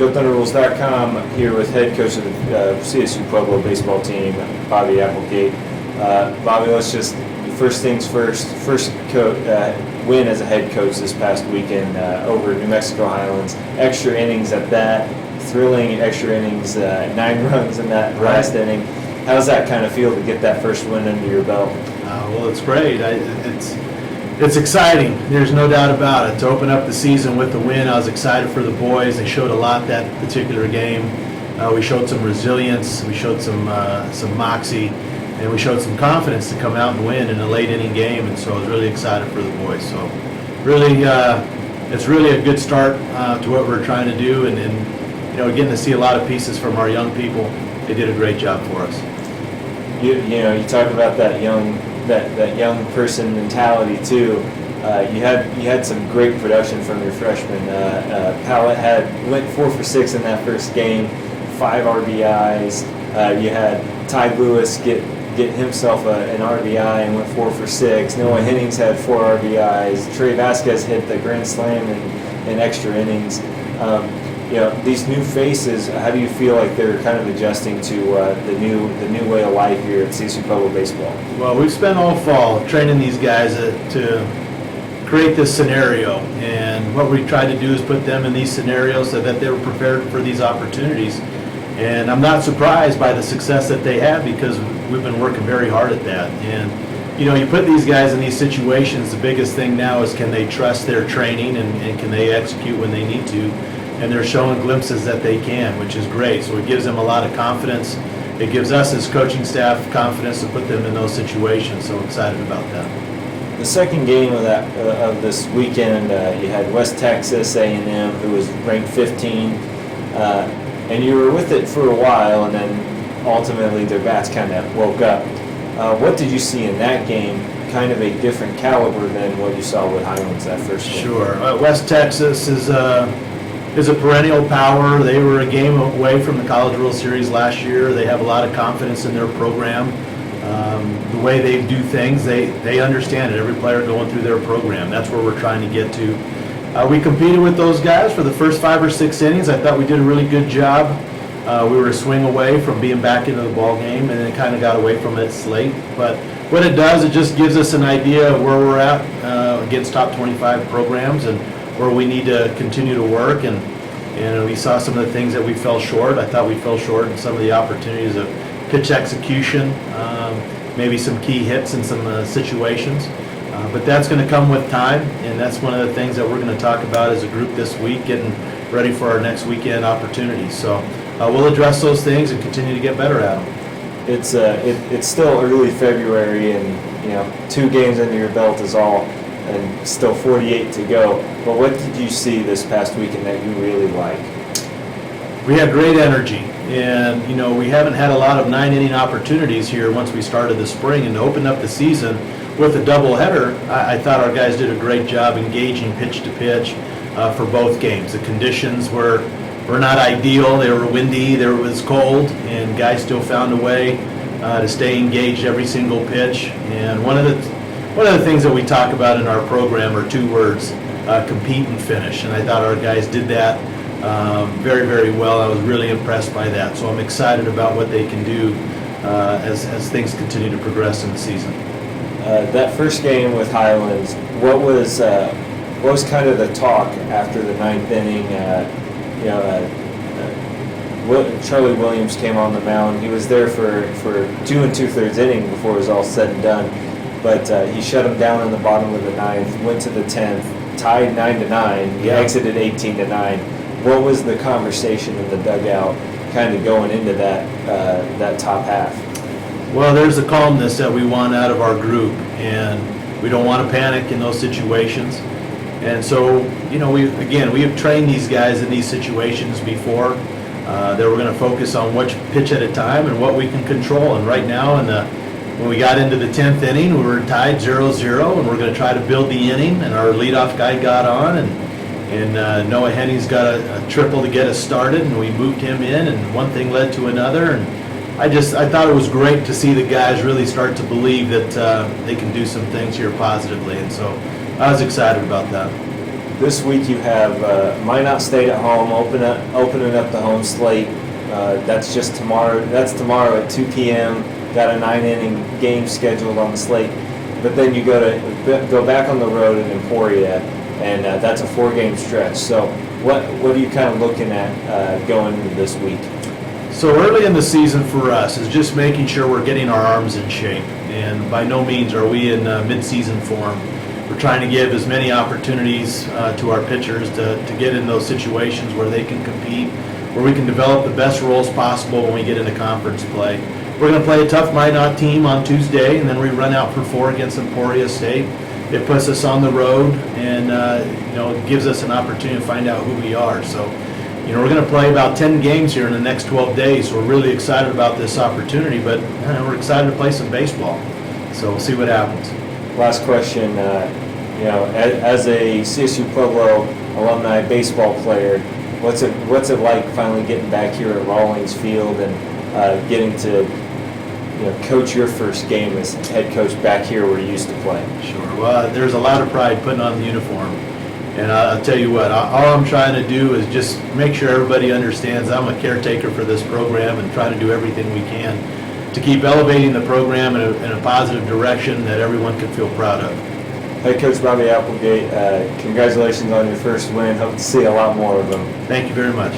GoThunderRules.com here with head coach of the CSU Pueblo baseball team, Bobby Applegate. Bobby, let's just, first things first, win as a head coach this past weekend over New Mexico Highlands. Extra innings at that, thrilling extra innings, 9 runs in that last inning. How does that kind of feel to get that first win under your belt? Well, it's great. It's exciting. There's no doubt about it. To open up the season with the win, I was excited for the boys. They showed a lot that particular game. We showed some resilience. We showed some moxie, and we showed some confidence to come out and win in a late inning game. And so I was really excited for the boys. So really, it's really a good start to what we're trying to do, and getting to see a lot of pieces from our young people. They did a great job for us. You talk about that young person mentality too. You had some great production from your freshmen. Pallet went 4 for 6 in that first game, 5 RBIs. You had Ty Lewis get himself an RBI and went 4 for 6. Noah Hennings had 4 RBIs. Trey Vasquez hit the grand slam in extra innings. These new faces, how do you feel like they're kind of adjusting to the new way of life here at CSU Pueblo baseball? Well, we've spent all fall training these guys to create this scenario, and what we try to do is put them in these scenarios so that they're prepared for these opportunities. And I'm not surprised by the success that they have, because we've been working very hard at that. And you put these guys in these situations, the biggest thing now is, can they trust their training, and can they execute when they need to? And they're showing glimpses that they can, which is great. So it gives them a lot of confidence. It gives us as coaching staff confidence to put them in those situations. So excited about that. The second game of this weekend, you had West Texas A&M, who was ranked 15, and you were with it for a while, and then ultimately their bats kind of woke up. What did you see in that game? Kind of a different caliber than what you saw with Highlands that first game. Sure. West Texas is a perennial power. They were a game away from the College World Series last year. They have a lot of confidence in their program. The way they do things, they understand it. Every player going through their program. That's where we're trying to get to. We competed with those guys for the first 5 or 6 innings. I thought we did a really good job. We were a swing away from being back into the ball game, and it kind of got away from it late. But what it does, it just gives us an idea of where we're at against top 25 programs, and where we need to continue to work, and we saw some of the things that we fell short. I thought we fell short in some of the opportunities of pitch execution, maybe some key hits in some situations. But that's going to come with time, and that's one of the things that we're going to talk about as a group this week, getting ready for our next weekend opportunities. So we'll address those things and continue to get better at them. It's still early February, and 2 games under your belt is all, and still 48 to go. But what did you see this past weekend that you really like? We had great energy, and we haven't had a lot of 9-inning opportunities here once we started the spring, and to open up the season with a doubleheader, I thought our guys did a great job engaging pitch to pitch for both games. The conditions were not ideal. They were windy, there was cold, and guys still found a way to stay engaged every single pitch. And one of the things that we talk about in our program are 2 words: compete and finish. And I thought our guys did that very, very well. I was really impressed by that. So I'm excited about what they can do as things continue to progress in the season. That first game with Highlands, what was kind of the talk after the 9th inning? Charlie Williams came on the mound. He was there for 2 2/3 inning before it was all said and done. But he shut him down in the bottom of the 9th, went to the 10th, tied 9-9. He exited 18-9. What was the conversation in the dugout kind of going into that top half? Well, there's a calmness that we want out of our group, and we don't want to panic in those situations. And so, we have trained these guys in these situations before. That we're going to focus on which pitch at a time and what we can control. And right now, when we got into the 10th inning, we were tied 0-0, and we're going to try to build the inning. And our leadoff guy got on, and Noah Hennings got a triple to get us started, and we moved him in, and one thing led to another. And I thought it was great to see the guys really start to believe that they can do some things here positively, and so I was excited about that. This week you have Minot State at home, opening up the home slate. That's just tomorrow. That's tomorrow at 2 p.m. Got a 9-inning game scheduled on the slate. But then you go back on the road at Emporia, and that's a 4-game stretch. So what are you kind of looking at going into this week? So early in the season for us is just making sure we're getting our arms in shape, and by no means are we in mid-season form. We're trying to give as many opportunities to our pitchers to get in those situations where they can compete, where we can develop the best roles possible when we get into conference play. We're going to play a tough Minot team on Tuesday, and then we run out for 4 against Emporia State. It puts us on the road, and it gives us an opportunity to find out who we are. So, we're going to play about 10 games here in the next 12 days. So we're really excited about this opportunity, but we're excited to play some baseball. So we'll see what happens. Last question. As a CSU Pueblo alumni baseball player, what's it like finally getting back here at Rawlings Field and getting to coach your first game as head coach back here where you used to play? Sure. Well, there's a lot of pride putting on the uniform. And I'll tell you what, all I'm trying to do is just make sure everybody understands I'm a caretaker for this program and try to do everything we can to keep elevating the program in a positive direction that everyone can feel proud of. Hey, Coach Bobby Applegate, congratulations on your first win. Hope to see a lot more of them. Thank you very much.